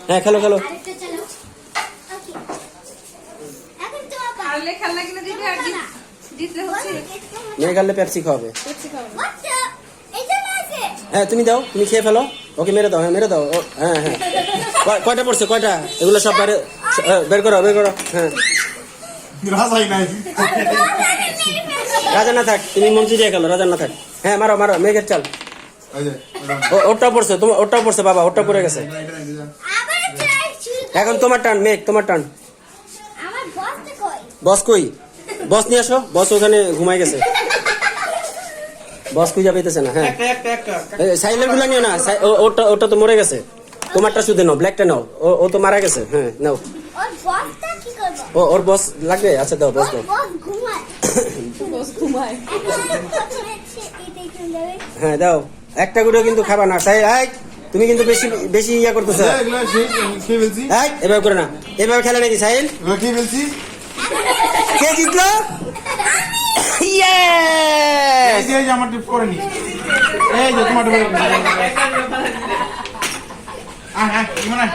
হ্যাঁ খেলো খেলো। আরেকটা চালাও। ওকে এখন তোমার পা। হারলে খেলনা কিনে দিবে আর জিতলে হচ্ছে মেয়ে খেললে পেপসি খাওয়াবে। পেপসি খাওয়াবে। What the? এটা না আছে। হ্যাঁ তুমি দাও, তুমি খেয়ে ফেলো, ওকে মেরে দাও, হ্যাঁ মেরে দাও। হ্যাঁ হ্যাঁ কয়টা পড়ছে কয়টা? এগুলো সব বাইরে বের করো বের করো। হ্যাঁ রাজাই নাই। রাজা না থাক, তুমি মন্ত্রী দিয়ে খেলো, রাজা না থাক। হ্যাঁ মারো মারো, মেঘের চাল। এই যে ওরটাও পড়ছে, তোমার ওরটাও পড়ছে বাবা, ওরটা পড়ে গেছে। আবার ট্রাই শুরু। এখন তোমার টান মেঘ, তোমার টান। আমার বসটা কই? বস কই? বস নিয়ে আসো, বস ওখানে ঘুমাই গেছে। বস খুঁজে পেতেছে না। হ্যাঁ সাইলের গুলা নিও না, ওটা তো মরে গেছে। তোমারটা শুধু নাও, ব্ল্যাকটা নাও, ও তো মারা গেছে। হ্যাঁ নাও। ওর বসটা কি করব? ওর বস লাগবে? আচ্ছা দাও বস দাও। বস ঘুমায়। বস ঘুমায়। এখন প্রথমে এটাই চলে যাবে। হ্যাঁ দাও, একটা করে কিন্তু খাবা না। সাই এই তুমি কিন্তু বেশি বেশি ইয়া করতেছ। এগুলো কি বলছি? এই এভাবে করে না, এভাবে খেলে নাকি সাইল? এগুলো কি বলছি? কে জিতলো? এই ইয়েস! যে আমার টিপ করেনি। এই যে তোমার টিপ। আয় আয়, ইমন আয়।